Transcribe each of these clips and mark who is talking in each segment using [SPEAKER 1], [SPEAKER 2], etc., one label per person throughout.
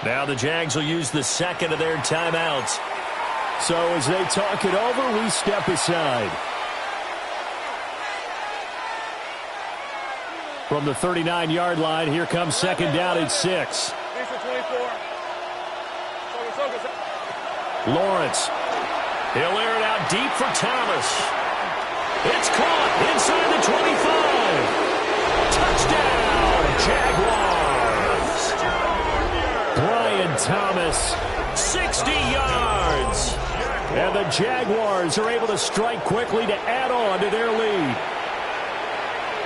[SPEAKER 1] Now the Jags will use the second of their timeouts.
[SPEAKER 2] So as they talk it over, we step aside. From the 39-yard line, here comes second down at 6. Lawrence. He'll air it out deep for Thomas. It's caught inside the 25. Touchdown, Jaguars. Brian Thomas, 60 yards. And the Jaguars are able to strike quickly to add on to their lead.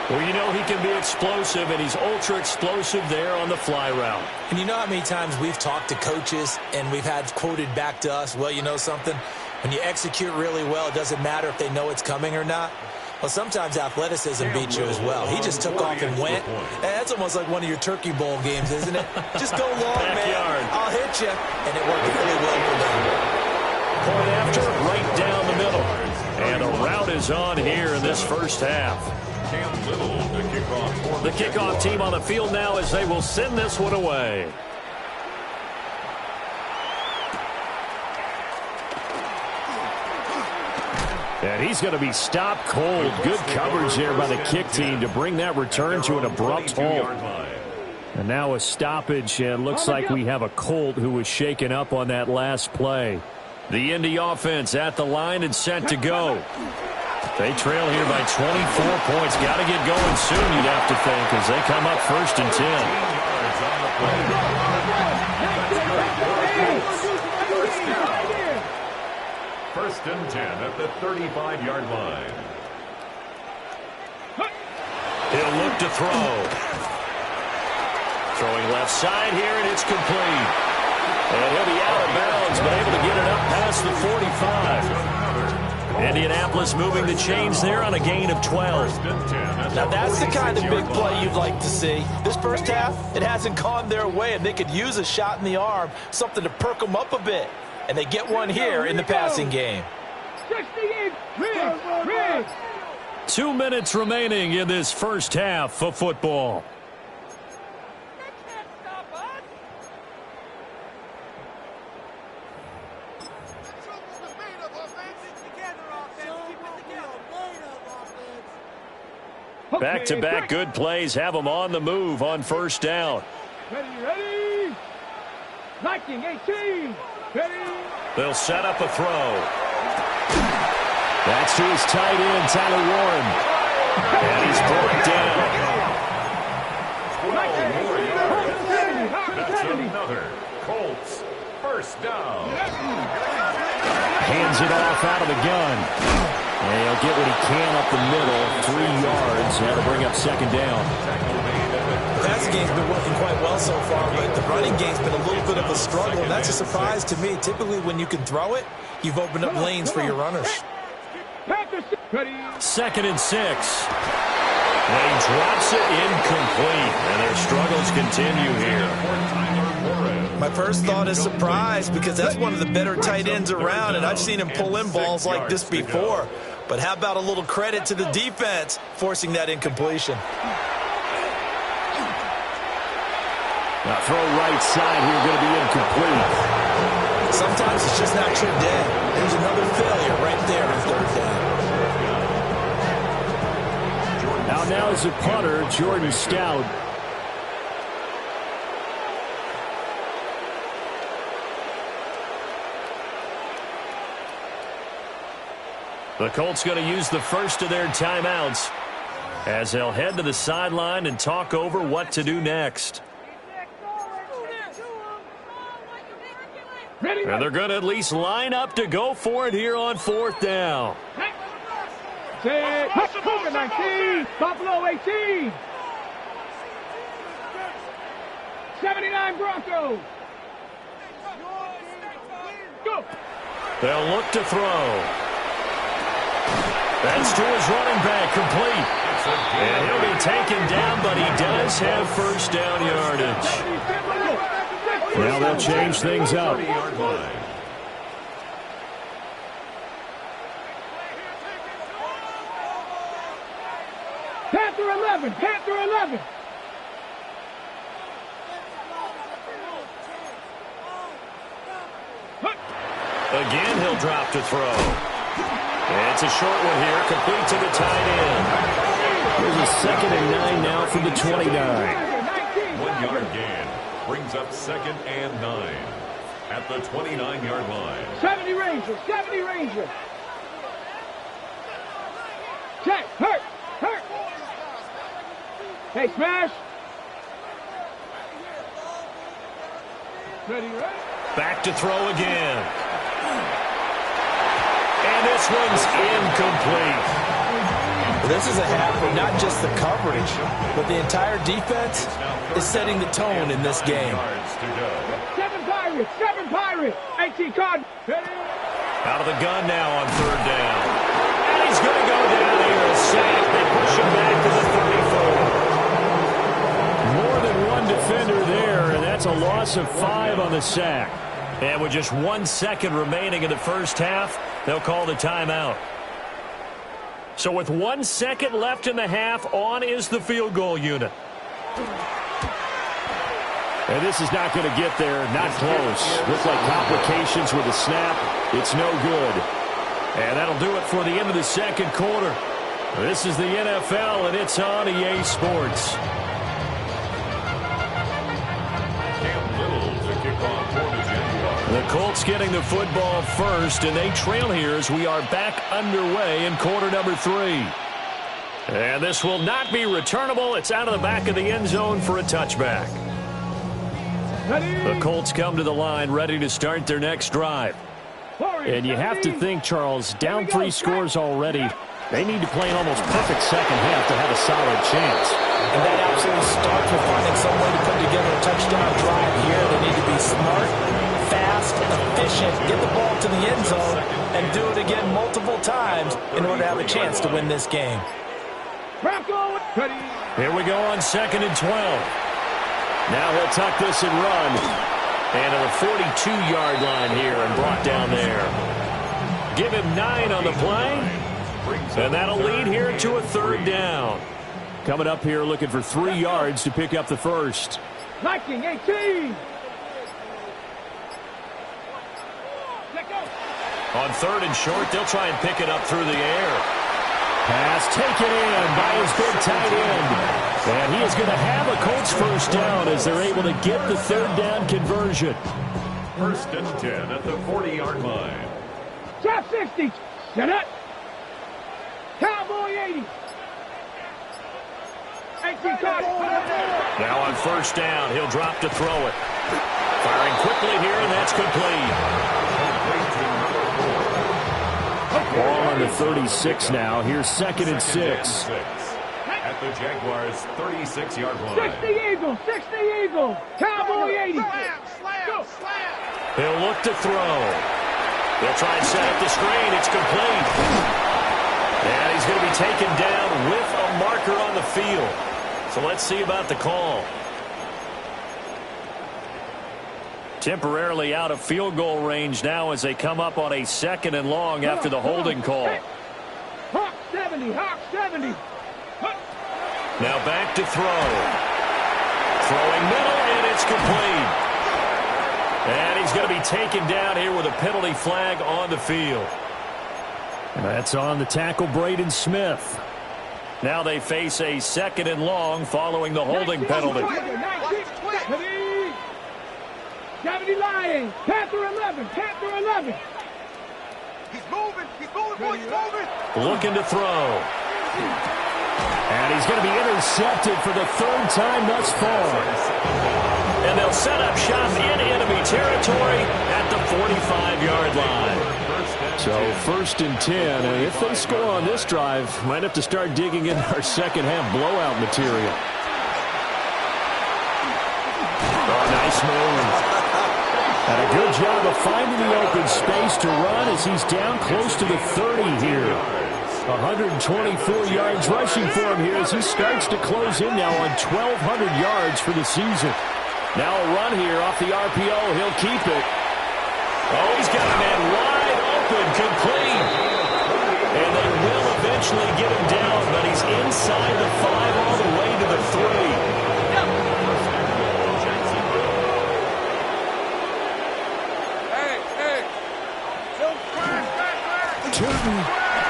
[SPEAKER 1] Well, you know he can be explosive, and he's ultra-explosive there on the fly route.
[SPEAKER 3] And you know how many times we've talked to coaches and we've had quoted back to us, well, you know something? When you execute really well, it doesn't matter if they know it's coming or not. Well, sometimes athleticism beats you as well. He just took off and went. That's almost like one of your Turkey Bowl games, isn't it? Just go long, man. I'll hit you. And it worked really well for them.
[SPEAKER 1] Point after, right down the middle. And a route is on here in this first half. The kickoff team on the field now as they will send this one away.
[SPEAKER 2] And he's going to be stopped cold. Good coverage there by the kick team to bring that return to an abrupt halt. And now a stoppage, and looks like we have a Colt who was shaken up on that last play.
[SPEAKER 1] The Indy offense at the line and set to go. They trail here by 24 points. Got to get going soon, you'd have to think, as they come up 1st and
[SPEAKER 4] 10. 1st and 10 at the 35-yard line.
[SPEAKER 1] He'll look to throw. Throwing left side here, and it's complete. And he'll be out of bounds, but able to get it up past the 45. Indianapolis moving the chains there on a gain of 12.
[SPEAKER 3] Now that's the kind of big play you'd like to see. This first half, it hasn't gone their way, and they could use a shot in the arm, something to perk them up a bit. And they get one here in the passing game.
[SPEAKER 2] 2 minutes remaining in this first half of football.
[SPEAKER 1] Back-to-back good plays have them on the move on 1st down.
[SPEAKER 5] Ready. 19-18. Ready.
[SPEAKER 1] They'll set up a throw.
[SPEAKER 2] That's to his tight end, Tyler Warren.
[SPEAKER 1] And he's brought down.
[SPEAKER 4] That's another Colts 1st down.
[SPEAKER 2] Hands it off out of the gun. And he'll get what he can up the middle. 3 yards. Now to bring up 2nd down.
[SPEAKER 3] The passing game's been working quite well so far, but the running game's been a little bit of a struggle, and that's a surprise to me. Typically, when you can throw it, you've opened up lanes for your runners.
[SPEAKER 1] 2nd and 6. And he drops it incomplete, and their struggles continue here.
[SPEAKER 3] My first thought is surprise, because that's one of the better tight ends around, and I've seen him pull in balls like this before. But how about a little credit to the defense forcing that incompletion?
[SPEAKER 2] Now throw right side here, going to be incomplete.
[SPEAKER 3] Sometimes it's just not your day. There's another failure right there on 3rd down.
[SPEAKER 2] Now is a punter, Jordan Stout.
[SPEAKER 1] The Colts going to use the first of their timeouts as they'll head to the sideline and talk over what to do next. And they're going to at least line up to go for it here on 4th down.
[SPEAKER 5] 19, Buffalo 18. 79 Broncos. Go.
[SPEAKER 1] They'll look to throw. That's to his running back, complete. And he'll be taken down, but he does have 1st down yardage.
[SPEAKER 2] Now they'll change things up.
[SPEAKER 5] Panther 11, Panther 11.
[SPEAKER 1] Again, he'll drop to throw. It's a short one here, complete to the tight end.
[SPEAKER 2] There's a 2nd and 9 now from the 29.
[SPEAKER 4] 1-yard gain brings up 2nd and 9 at the 29-yard line.
[SPEAKER 5] 70 Ranger, 70 Ranger. Check, hurt. Hey, smash. Ready, right?
[SPEAKER 1] Back to throw again. And this one's incomplete.
[SPEAKER 3] This is a half where not just the coverage, but the entire defense is setting the tone in this game.
[SPEAKER 5] 7 Pirates. 18 card.
[SPEAKER 1] Out of the gun now on 3rd down. And he's going to go down here. A sack. They push him back to the 34.
[SPEAKER 2] More than one defender there, and that's a loss of 5 on the sack.
[SPEAKER 1] And with just 1 second remaining in the first half, they'll call the timeout. So with 1 second left in the half, on is the field goal unit.
[SPEAKER 2] And this is not going to get there. Not close. Looks like complications with the snap. It's no good.
[SPEAKER 1] And that'll do it for the end of the second quarter. This is the NFL, and it's on EA Sports. The Colts getting the football first, and they trail here as we are back underway in quarter number 3. And this will not be returnable. It's out of the back of the end zone for a touchback. The Colts come to the line ready to start their next drive.
[SPEAKER 2] And you have to think, Charles, down 3 scores already. They need to play an almost perfect second half to have a solid chance.
[SPEAKER 3] And that absolutely starts with finding some way to put together a touchdown drive here. They need to be smart, fast, efficient, get the ball to the end zone, and do it again multiple times in order to have a chance to win this game.
[SPEAKER 1] Here we go on 2nd and 12.
[SPEAKER 2] Now he'll tuck this and run.
[SPEAKER 1] And to the 42-yard line here and brought down there. Give him 9 on the play. And that'll lead here to a 3rd down.
[SPEAKER 2] Coming up here looking for 3 yards to pick up the first.
[SPEAKER 5] Viking 18.
[SPEAKER 1] On 3rd and short, they'll try and pick it up through the air.
[SPEAKER 2] Pass taken in by his big tight end. And he is going to have a Colts first down as they're able to get the 3rd down conversion.
[SPEAKER 4] 1st and 10 at the 40-yard line.
[SPEAKER 5] Top 60. Set up. Cowboy 80. 18 card.
[SPEAKER 1] Now on 1st down, he'll drop to throw it. Firing quickly here, and that's complete.
[SPEAKER 2] Ball on the 36 now. Here's 2nd and 6.
[SPEAKER 4] At the Jaguars' 36-yard line.
[SPEAKER 5] 60 Eagle. 60 Eagle. Cowboy 80.
[SPEAKER 1] He'll look to throw. They'll try and set up the screen. It's complete. And he's going to be taken down with a marker on the field. So let's see about the call. Temporarily out of field goal range now as they come up on a 2nd and long after the holding call.
[SPEAKER 5] Hawk 70. Hawk 70.
[SPEAKER 1] Now back to throw. Throwing middle, and it's complete. And he's going to be taken down here with a penalty flag on the field.
[SPEAKER 2] That's on the tackle, Braden Smith.
[SPEAKER 1] Now they face a 2nd and long following the holding penalty.
[SPEAKER 5] 70 Lions. Panther 11. Panther 11.
[SPEAKER 6] He's moving, boys, moving.
[SPEAKER 1] Looking to throw.
[SPEAKER 2] And he's going to be intercepted for the 3rd time thus far.
[SPEAKER 1] And they'll set up shop in enemy territory at the 45-yard line.
[SPEAKER 2] So 1st and 10. And if they score on this drive, might have to start digging in our second half blowout material.
[SPEAKER 1] Oh, nice move.
[SPEAKER 2] And a good job of finding the open space to run as he's down close to the 30 here. 124 yards rushing for him here as he starts to close in now on 1,200 yards for the season. Now a run here off the RPO. He'll keep it.
[SPEAKER 1] Oh, he's got a man wide open, complete. And they will eventually get him down, but he's inside the 5 all the way to the 3.
[SPEAKER 2] tooting.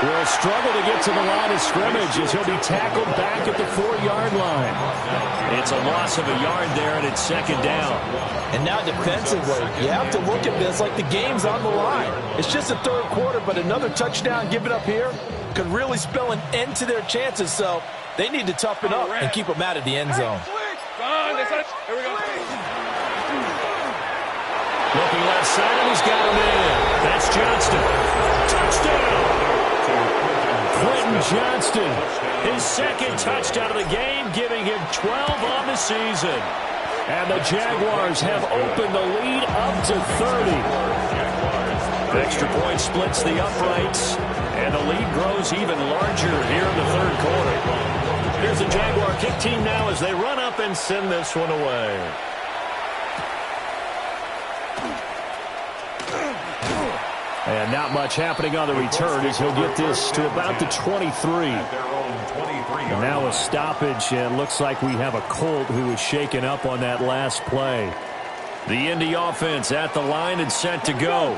[SPEAKER 1] Will struggle to get to the line of scrimmage as he'll be tackled back at the 4-yard line. It's a loss of a yard there, and it's second down.
[SPEAKER 3] And now defensively, you have to look at this like the game's on the line. It's just the third quarter, but another touchdown given up here could really spell an end to their chances. So they need to toughen up and keep them out of the end zone.
[SPEAKER 5] Here we go.
[SPEAKER 1] Looking left side, and he's got him in. That's Johnston. Touchdown! Quentin Johnston, his second touchdown of the game, giving him 12 on the season. And the Jaguars have opened the lead up to 30. The extra point splits the uprights, and the lead grows even larger here in the third quarter. Here's the Jaguar kick team now as they run up and send this one away. And not much happening on the return as he'll get this to about the 23. And now a stoppage, and looks like we have a Colt who was shaken up on that last play. The Indy offense at the line and set to go.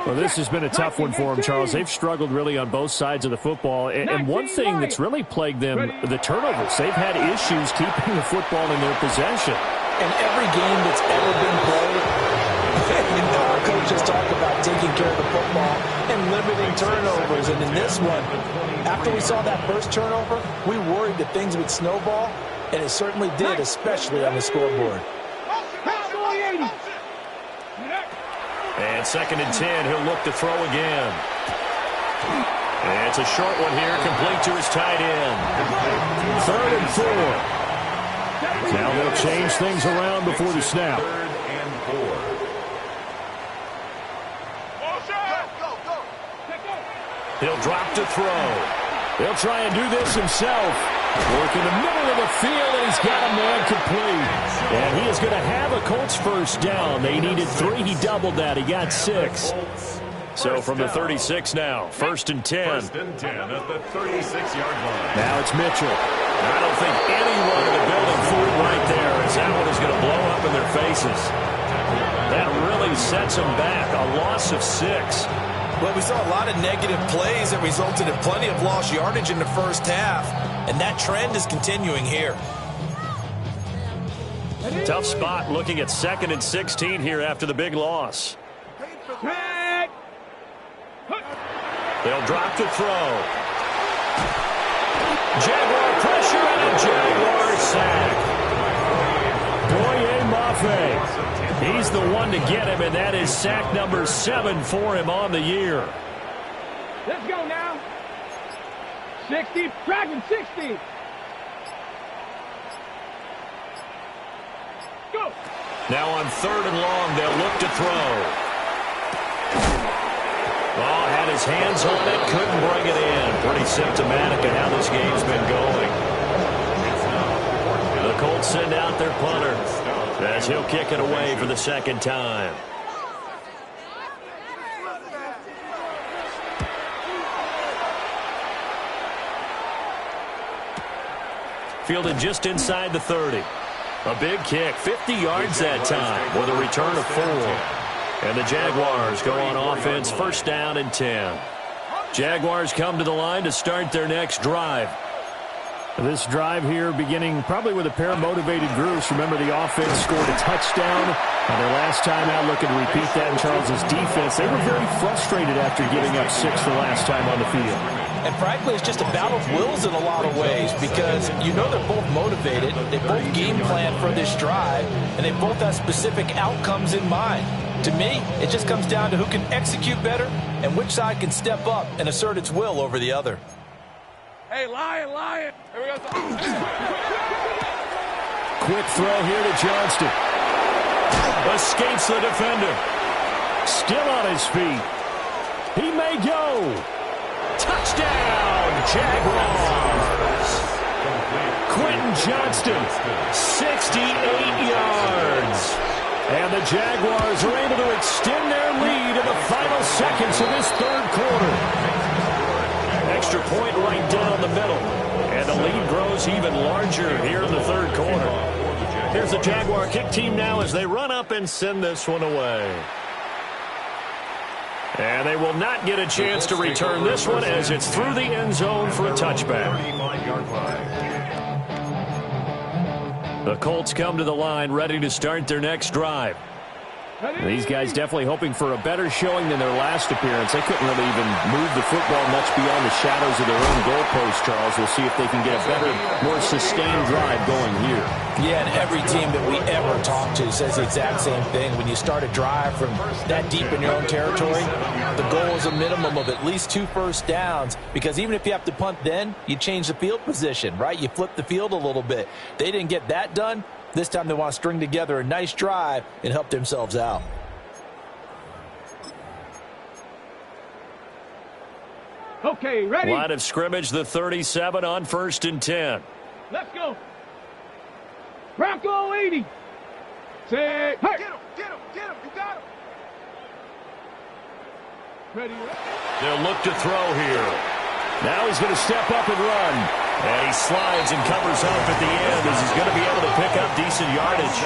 [SPEAKER 2] Well, this has been a tough one for them, Charles. They've struggled really on both sides of the football. And one thing that's really plagued them, the turnovers. They've had issues keeping the football in their possession.
[SPEAKER 3] In every game that's ever been played, our coaches talk about taking care of the football and limiting turnovers. And in this one, after we saw that first turnover, we worried that things would snowball, and it certainly did, especially on the scoreboard.
[SPEAKER 1] And second and 10, he'll look to throw again. And it's a short one here, complete to his tight end.
[SPEAKER 2] 3rd and 4. Now they'll change things around before the snap.
[SPEAKER 4] 3rd and 4.
[SPEAKER 1] He'll drop to throw.
[SPEAKER 2] They'll try and do this himself. Work in the middle of the field, and he's got a man complete. And he is going to have a Colts first down. They needed 3. He doubled that. He got 6.
[SPEAKER 1] So from the 36 now, 1st and 10.
[SPEAKER 4] 1st and 10 at the 36-yard line.
[SPEAKER 2] Now it's Mitchell.
[SPEAKER 1] I don't think anyone in the building fooled right there, as that one is going to blow up in their faces. That really sets them back. A loss of 6.
[SPEAKER 3] Well, we saw a lot of negative plays that resulted in plenty of lost yardage in the first half, and that trend is continuing here.
[SPEAKER 1] Tough spot looking at 2nd and 16 here after the big loss. They'll drop to throw. Jaguar pressure and a Jaguar sack.
[SPEAKER 2] Boye Mafe.
[SPEAKER 1] He's the one to get him, and that is sack number 7 for him on the year.
[SPEAKER 5] Let's go now. 60, tracking 60. Go.
[SPEAKER 1] Now on 3rd and long, they'll look to throw. Oh, had his hands on it, couldn't bring it in. Pretty symptomatic of how this game's been going. The Colts send out their punter as he'll kick it away for the second time. Fielded just inside the 30. A big kick, 50 yards that time with a return of 4. And the Jaguars go on offense, 1st down and 10. Jaguars come to the line to start their next drive.
[SPEAKER 2] This drive here beginning probably with a pair of motivated groups. Remember, the offense scored a touchdown on their last time out, looking to repeat that in Charles's defense. They were very frustrated after giving up 6 the last time on the field.
[SPEAKER 3] And frankly, it's just a battle of wills in a lot of ways, because you know they're both motivated, they both game plan for this drive, and they both have specific outcomes in mind. To me, it just comes down to who can execute better and which side can step up and assert its will over the other.
[SPEAKER 5] Hey, Lion. Here we go.
[SPEAKER 2] Quick throw here to Johnston.
[SPEAKER 1] Escapes the defender.
[SPEAKER 2] Still on his feet. He may go.
[SPEAKER 1] Touchdown, Jaguars.
[SPEAKER 2] Quentin Johnston,
[SPEAKER 1] 68 yards.
[SPEAKER 2] And the Jaguars are able to extend their lead in the final seconds of this third quarter.
[SPEAKER 1] Extra point right down the middle. And the lead grows even larger here in the third quarter. Here's the Jaguar kick team now as they run up and send this one away. And they will not get a chance to return this one as it's through the end zone for a touchback. The Colts come to the line ready to start their next drive.
[SPEAKER 2] These guys definitely hoping for a better showing than their last appearance. They couldn't really even move the football much beyond the shadows of their own goalpost, Charles. We'll see if they can get a better, more sustained drive going here.
[SPEAKER 3] Yeah, and every team that we ever talk to says the exact same thing. When you start a drive from that deep in your own territory, the goal is a minimum of at least 2 first downs, because even if you have to punt then, you change the field position, right? You flip the field a little bit. They didn't get that done. This time they want to string together a nice drive and help themselves out.
[SPEAKER 5] Okay, ready?
[SPEAKER 1] Line of scrimmage, the 37 on 1st and 10.
[SPEAKER 5] Let's go. Bronco 80. Say, hey.
[SPEAKER 6] Get him, you got him.
[SPEAKER 5] Ready,
[SPEAKER 1] They'll look to throw here. Now he's going to step up and run. And he slides and covers up at the end as he's going to be able to pick up decent yardage.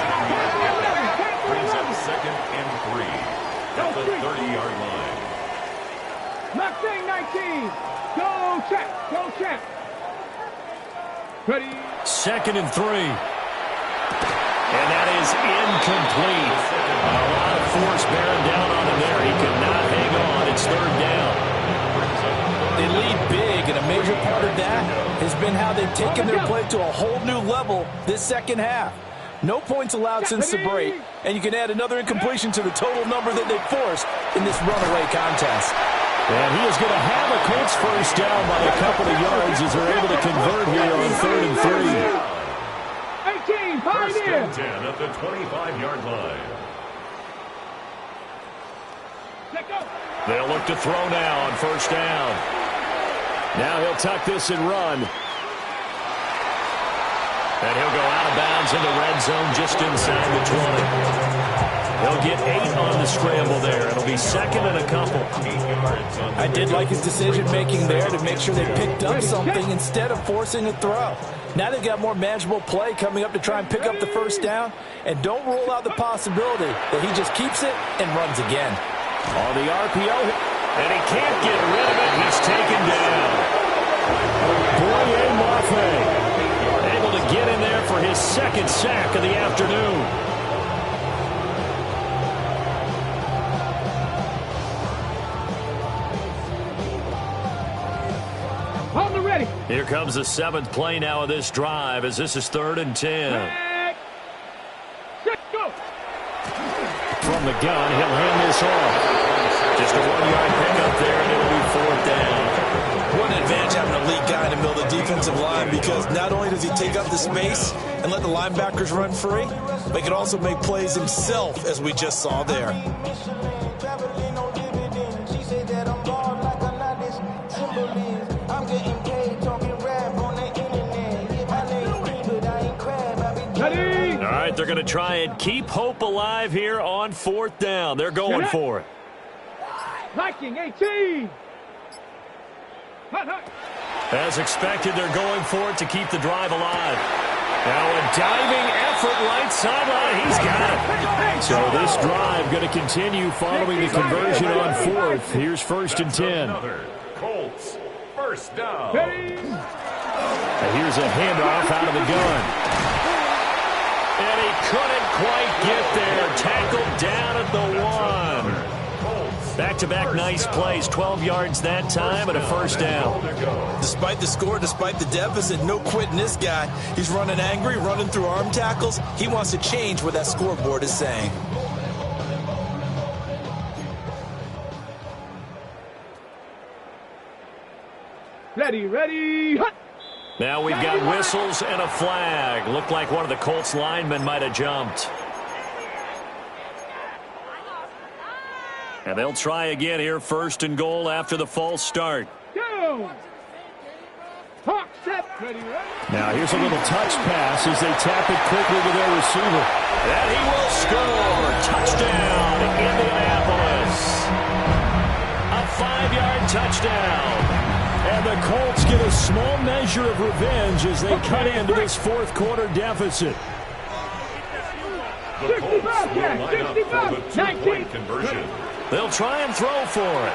[SPEAKER 4] Brings up 2nd and 3 at the 30-yard line.
[SPEAKER 5] Mustang 19. Go check. Ready?
[SPEAKER 1] 2nd and 3. And that is incomplete. A lot of force bearing down on him there. He could not hang on. It's 3rd down.
[SPEAKER 3] They lead big, and a major part of that has been how they've taken their play to a whole new level this second half. No points allowed since the break, and you can add another incompletion to the total number that they forced in this runaway contest.
[SPEAKER 2] And he is going to have a Colts first down by a couple of yards as they're able to convert here on 3rd and 3.
[SPEAKER 5] 18, high
[SPEAKER 4] First
[SPEAKER 5] in.
[SPEAKER 4] and 10 at the 25-yard line.
[SPEAKER 1] They'll look to throw now on 1st down.
[SPEAKER 2] Now he'll tuck this and run.
[SPEAKER 1] And he'll go out of bounds in the red zone just inside the 20. He'll get 8 on the scramble there. It'll be 2nd and a couple.
[SPEAKER 3] I did like his decision-making there to make sure they picked up something instead of forcing a throw. Now they've got more manageable play coming up to try and pick up the first down. And don't rule out the possibility that he just keeps it and runs again.
[SPEAKER 2] On the RPO.
[SPEAKER 1] And he can't get rid of it. He's taken down.
[SPEAKER 2] Boye Mafe
[SPEAKER 1] able to get in there for his 2nd sack of the afternoon.
[SPEAKER 5] On the ready.
[SPEAKER 1] Here comes the 7th play now of this drive as this is 3rd and 10.
[SPEAKER 5] Go.
[SPEAKER 2] from the gun. He'll hand this off.
[SPEAKER 1] Just a 1-yard pickup there, and it'll be 4th down.
[SPEAKER 3] What an advantage having a lead guy in the middle of the defensive line, because not only does he take up the space and let the linebackers run free, but he can also make plays himself, as we just saw there.
[SPEAKER 1] All right, they're going to try and keep hope alive here on 4th down. They're going for it.
[SPEAKER 5] Viking 18.
[SPEAKER 1] As expected, they're going for it to keep the drive alive. Now a diving effort right sideline. He's got it.
[SPEAKER 2] So this drive going to continue following the conversion on 4th. Here's 1st and 10.
[SPEAKER 4] Colts, 1st down.
[SPEAKER 2] Here's a handoff out of the gun.
[SPEAKER 1] And he couldn't quite get there. Tackled down at the 1. Back-to-back nice plays. 12 yards that time and a 1st down.
[SPEAKER 3] Despite the score, despite the deficit, no quitting this guy. He's running angry, running through arm tackles. He wants to change what that scoreboard is saying.
[SPEAKER 5] Ready, hut!
[SPEAKER 1] Now we've got whistles and a flag. Looked like one of the Colts linemen might have jumped. And they'll try again here, 1st and goal after the false start.
[SPEAKER 5] Go! Hawk step. Ready.
[SPEAKER 2] Now here's a little touch pass as they tap it quickly to their receiver.
[SPEAKER 1] And he will score. Touchdown, Indianapolis. A 5-yard touchdown.
[SPEAKER 2] And the Colts get a small measure of revenge as they cut into this 4th quarter deficit.
[SPEAKER 4] The Colts will line up for the two-point conversion.
[SPEAKER 1] They'll try and throw for it.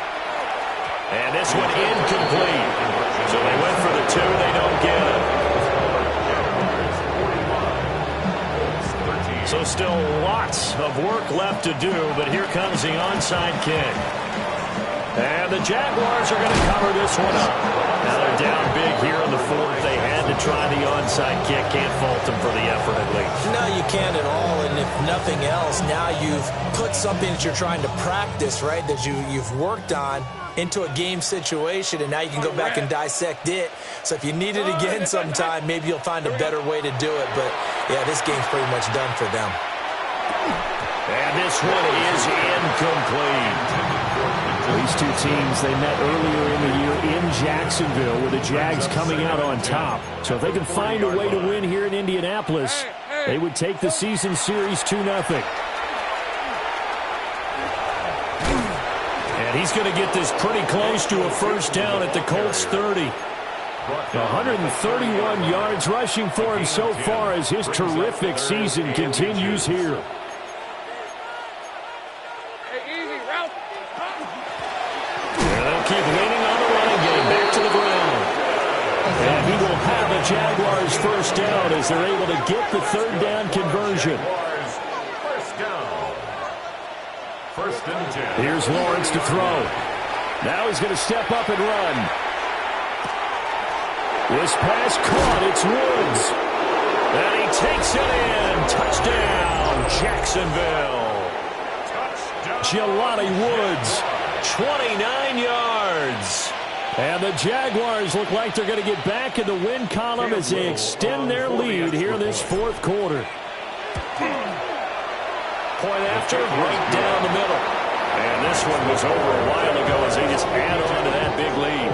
[SPEAKER 1] And this one incomplete. So they went for the two. They don't get it. So still lots of work left to do, but here comes the onside kick. And the Jaguars are going to cover this one up. Now they're down big here in the fourth. They had to try the onside kick. Can't fault them for the effort at least.
[SPEAKER 3] No, you can't at all. And if nothing else, now you've put something that you're trying to practice, right, that you've worked on into a game situation, and now you can go back and dissect it. So if you need it again sometime, maybe you'll find a better way to do it. But, yeah, this game's pretty much done for them.
[SPEAKER 1] And this one is incomplete.
[SPEAKER 2] These two teams, they met earlier in the year in Jacksonville with the Jags coming out on top. So if they can find a way to win here in Indianapolis, they would take the season series 2-0.
[SPEAKER 1] And he's going to get this pretty close to a first down at the Colts 30.
[SPEAKER 2] 131 yards rushing for him so far as his terrific season continues here.
[SPEAKER 1] Keep leaning on the running game. Back to the ground.
[SPEAKER 2] And he will have a Jaguars first down as they're able to get the third down conversion.
[SPEAKER 4] First down. First and 10.
[SPEAKER 2] Here's Lawrence to throw. Now he's going to step up and run. This pass caught. It's Woods.
[SPEAKER 1] And he takes it in. Touchdown, Jacksonville.
[SPEAKER 2] Jelani Woods.
[SPEAKER 1] 29 yards.
[SPEAKER 2] And the Jaguars look like they're going to get back in the win column as they extend their lead here in this fourth quarter.
[SPEAKER 1] Point after, right down the middle. And this one was over a while ago as they just add on to that big lead.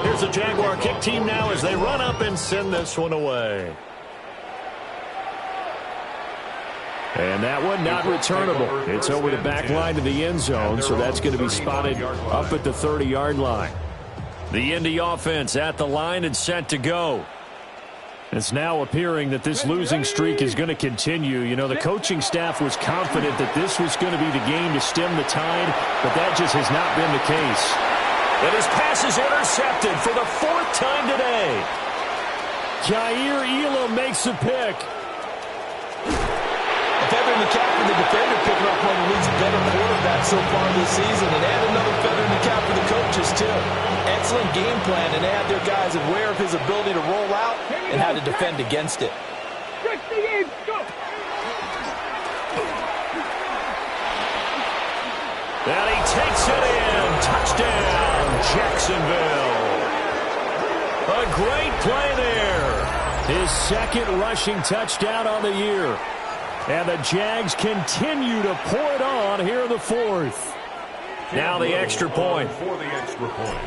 [SPEAKER 1] Here's the Jaguar kick team now as they run up and send this one away.
[SPEAKER 2] And that one not returnable. It's over the back line to the end zone, so that's going to be spotted up at the 30-yard line.
[SPEAKER 1] The Indy offense at the line and set to go.
[SPEAKER 2] It's now appearing that this losing streak is going to continue. You know, the coaching staff was confident that this was going to be the game to stem the tide, but that just has not been the case.
[SPEAKER 1] And his pass is intercepted for the fourth time today.
[SPEAKER 2] Jair Elam makes the pick.
[SPEAKER 7] Feather in the cap for the defender, picking up one of the league's better quarterbacks so far this season, and add another feather in the cap for the coaches, too. Excellent game plan, and they have their guys aware of his ability to roll out and how to defend against it.
[SPEAKER 1] And he takes it in. Touchdown, Jacksonville. A great play there.
[SPEAKER 2] His second rushing touchdown on the year. And the Jags continue to pour it on here in the fourth.
[SPEAKER 1] Now the extra point.
[SPEAKER 4] For the extra point.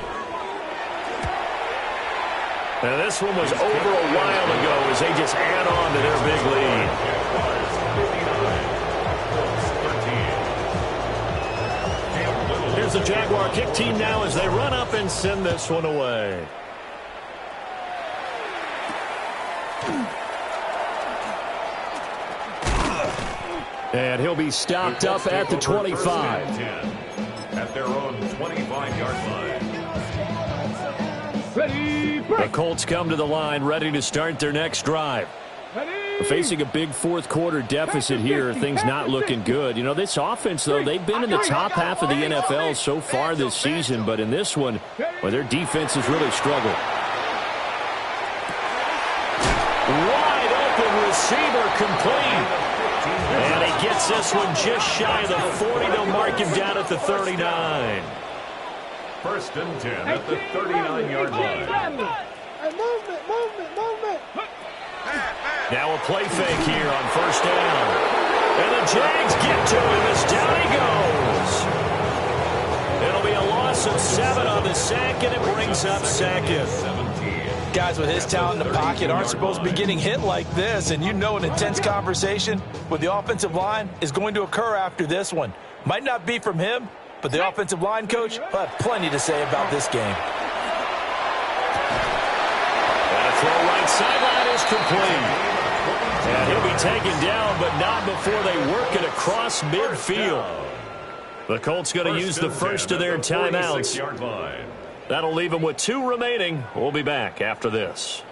[SPEAKER 1] And this one was over a while ago as they just add on to their big lead. Here's the Jaguar kick team now as they run up and send this one away.
[SPEAKER 2] And he'll be stopped up at the 25.
[SPEAKER 4] At their own 25-yard line.
[SPEAKER 5] Ready,
[SPEAKER 1] The Colts come to the line ready to start their next drive.
[SPEAKER 2] Facing a big fourth quarter deficit here, things not looking good. You know, this offense, though, they've been in the top half of the NFL so far this season, but in this one, well, their defense has really struggled.
[SPEAKER 1] Wide open receiver complete. And he gets this one just shy of the 40. They'll mark him down at the 39.
[SPEAKER 4] First and 10 at the 39-yard line.
[SPEAKER 6] Movement.
[SPEAKER 1] Now a play fake here on first down. And the Jags get to him as down he goes. It'll be a loss of 7 on the sack, and it brings up second.
[SPEAKER 7] Guys with his talent in the pocket aren't supposed to be getting hit like this, and you know an intense conversation with the offensive line is going to occur after this one. Might not be from him, but the offensive line coach will have plenty to say about this game.
[SPEAKER 1] And a throw right sideline is complete. And he'll be taken down, but not before they work it across midfield. The Colts going to use the first of their timeouts. That'll leave them with 2 remaining. We'll be back after this.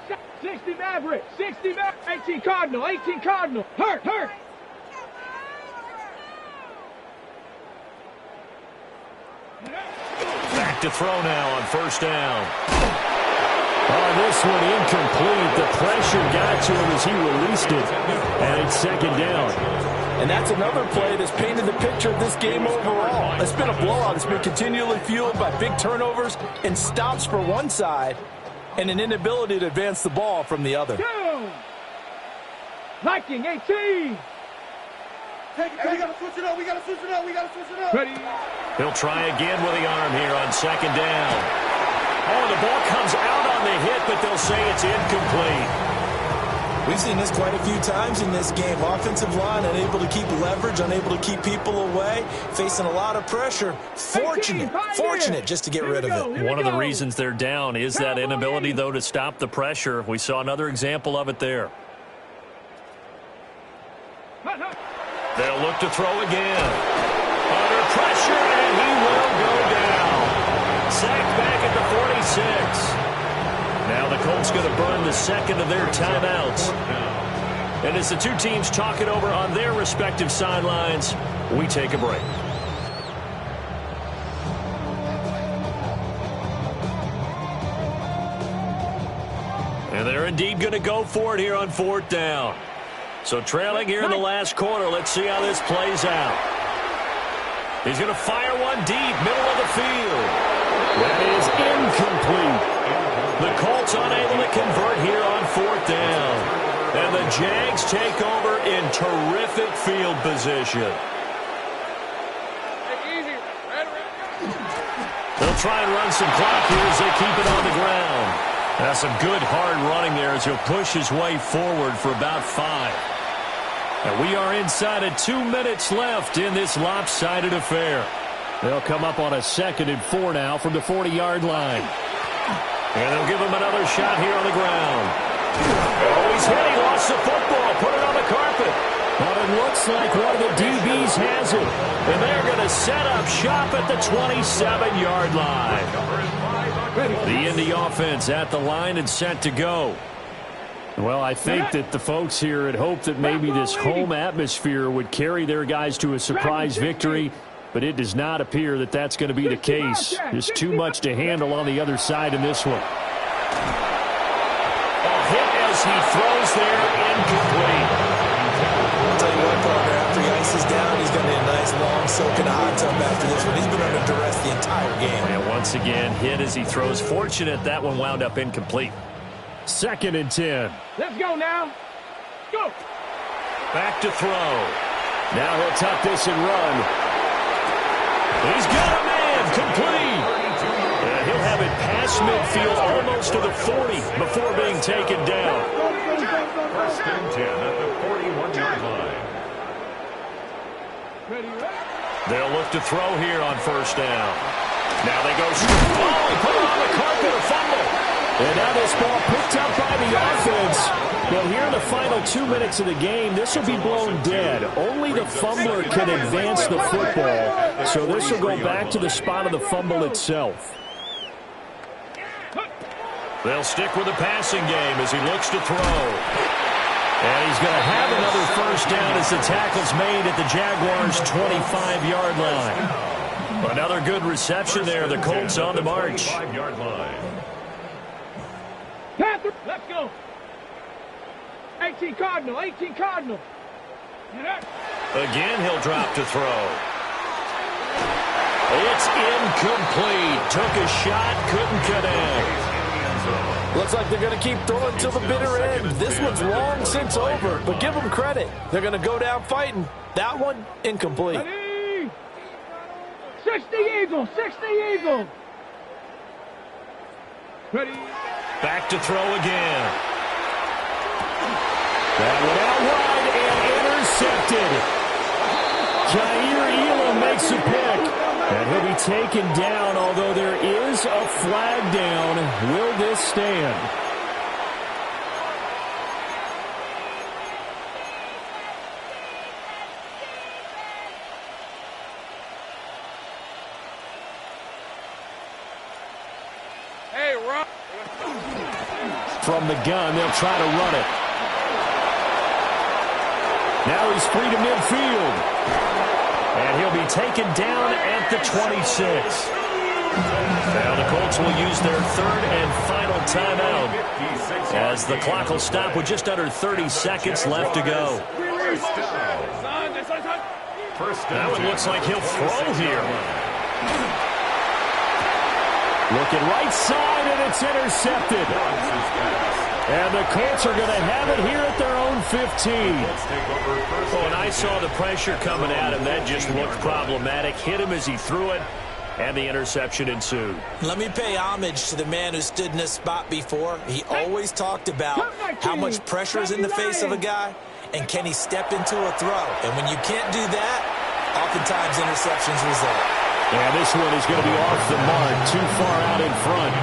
[SPEAKER 5] 60 Maverick, 60 Maverick, 18 Cardinal, 18 Cardinal. Hurt.
[SPEAKER 1] Back to throw now on first down.
[SPEAKER 2] Oh, this one incomplete. The pressure got to him as he released it. And it's second down.
[SPEAKER 7] And that's another play that's painted the picture of this game overall. It's been a blowout. It's been continually fueled by big turnovers and stops for one side and an inability to advance the ball from the other.
[SPEAKER 5] Liking 18.
[SPEAKER 6] Hey, we got to switch it up.
[SPEAKER 5] Ready.
[SPEAKER 1] He'll try again with the arm here on second down. Oh, the ball comes out on the hit, but they'll say it's incomplete.
[SPEAKER 3] We've seen this quite a few times in this game. Offensive line unable to keep leverage, unable to keep people away, facing a lot of pressure. Fortunate just to get rid of it.
[SPEAKER 1] One of the reasons they're down is that inability, though, to stop the pressure. We saw another example of it there. They'll look to throw again. Under pressure, and he will go down. Sacked back at the 46. Now the Colts going to burn the second of their timeouts. And as the two teams talk it over on their respective sidelines, we take a break. And they're indeed going to go for it here on fourth down. So trailing here in the last quarter, let's see how this plays out. He's going to fire one deep, middle of the field. That is incomplete. The Colts unable to convert here on fourth down. And the Jags take over in terrific field position. They'll try and run some clock here as they keep it on the ground. That's some good hard running there as he'll push his way forward for about 5. And we are inside of 2 minutes left in this lopsided affair.
[SPEAKER 2] They'll come up on a 2nd and 4 now from the 40-yard line.
[SPEAKER 1] And they'll give him another shot here on the ground. Oh, he's hit. He lost the football. Put it on the carpet.
[SPEAKER 2] But it looks like one of the DBs has it.
[SPEAKER 1] And they're going to set up shop at the 27-yard line. The Indy offense at the line and set to go.
[SPEAKER 2] Well, I think that the folks here had hoped that maybe this home atmosphere would carry their guys to a surprise victory, but it does not appear that that's going to be the case. There's too much to handle on the other side in this one.
[SPEAKER 1] A hit as he throws there, incomplete.
[SPEAKER 3] I'll tell you what, partner, after he ices down, he's going to need a nice long soak in a hot tub after this one. He's been under duress the entire game.
[SPEAKER 1] And once again, hit as he throws. Fortunate that one wound up incomplete.
[SPEAKER 2] 2nd and 10.
[SPEAKER 5] Let's go now. Go.
[SPEAKER 1] Back to throw.
[SPEAKER 2] Now he'll tuck this and run.
[SPEAKER 1] He's got a man, complete. And he'll have it past midfield almost to the 40 before being taken down.
[SPEAKER 4] 1st and 10 at the 41-yard line.
[SPEAKER 1] They'll look to throw here on first down. Now they go straight. Oh, he put it on the carpet, a fumble.
[SPEAKER 2] And now this ball picked up by the offense. Well, here in the final 2 minutes of the game, this will be blown dead. Only the fumbler can advance the football, so this will go back to the spot of the fumble itself.
[SPEAKER 1] They'll stick with the passing game as he looks to throw. And he's going to have another first down as the tackle's made at the Jaguars' 25-yard line. Another good reception there. The Colts on the march.
[SPEAKER 4] 5-yard line.
[SPEAKER 5] Panther, let's go. 18 Cardinal, 18 Cardinal.
[SPEAKER 1] Again, he'll drop to throw. It's incomplete. Took a shot, couldn't connect.
[SPEAKER 7] Looks like they're going to keep throwing till the bitter end. This one's long since over, but give them credit. They're going to go down fighting. That one, incomplete.
[SPEAKER 5] Ready? 60 Eagles, 60 Eagles. Ready?
[SPEAKER 1] Back to throw again.
[SPEAKER 2] That one out wide and intercepted. Jair Elam makes a pick. And he'll be taken down, although there is a flag down. Will this stand? From the gun, they'll try to run it. Now he's free to midfield. And he'll be taken down at the 26. Now the Colts will use their third and final timeout as the clock will stop with just under 30 seconds left to go. Now it looks like he'll throw here. Looking right side, and it's intercepted. And the Colts are going to have it here at their own 15. Oh, and I saw the pressure coming at him. That just looked problematic. Hit him as he threw it, and the interception ensued.
[SPEAKER 3] Let me pay homage to the man who stood in this spot before. He always talked about how much pressure is in the face of a guy, and can he step into a throw. And when you can't do that, oftentimes interceptions result.
[SPEAKER 2] Yeah, this one is going to be off the mark, too far out in front.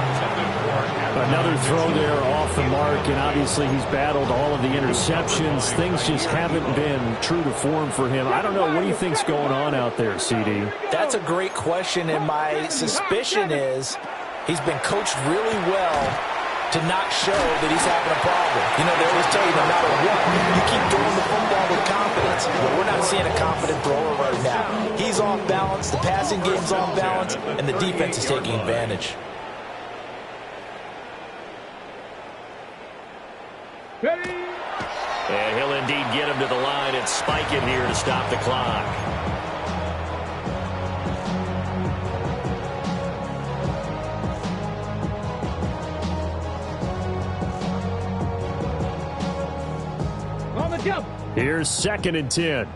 [SPEAKER 2] Another throw there off the mark, and obviously he's battled all of the interceptions. Things just haven't been true to form for him. I don't know. What do you think's going on out there, CD?
[SPEAKER 7] That's a great question, and my suspicion is he's been coached really well to not show that he's having a problem. You know, they always tell you no matter what, you keep throwing the football with confidence. But we're not seeing a confident thrower right now. He's off balance, the passing game's off balance, and the defense is taking advantage.
[SPEAKER 1] And he'll indeed get him to the line and spike it here to stop the clock.
[SPEAKER 5] On the jump.
[SPEAKER 2] Here's 2nd and 10.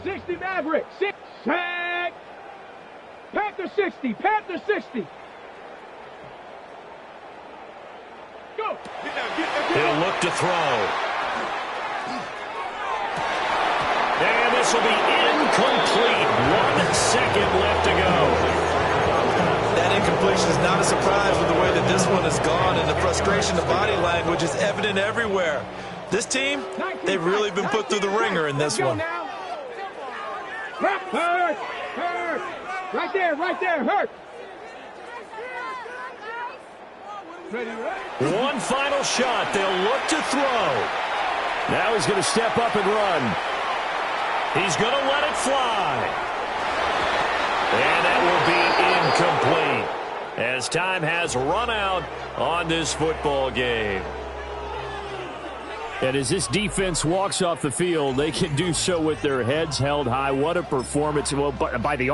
[SPEAKER 5] 60 Maverick. Sack. Panther 60. Panther 60. Go.
[SPEAKER 1] He'll look to throw. And this will be incomplete. 1 second left to go.
[SPEAKER 7] That incompletion is not a surprise with the way that this one has gone, and the frustration, the body language is evident everywhere. This team, they've really been put through the ringer in this one.
[SPEAKER 5] Hurt. Hurt. Right there. Right there. Hurt.
[SPEAKER 1] One final shot. They'll look to throw.
[SPEAKER 2] Now he's going to step up and run.
[SPEAKER 1] He's going to let it fly. And that will be incomplete as time has run out on this football game.
[SPEAKER 2] And as this defense walks off the field, they can do so with their heads held high. What a performance. Well, by the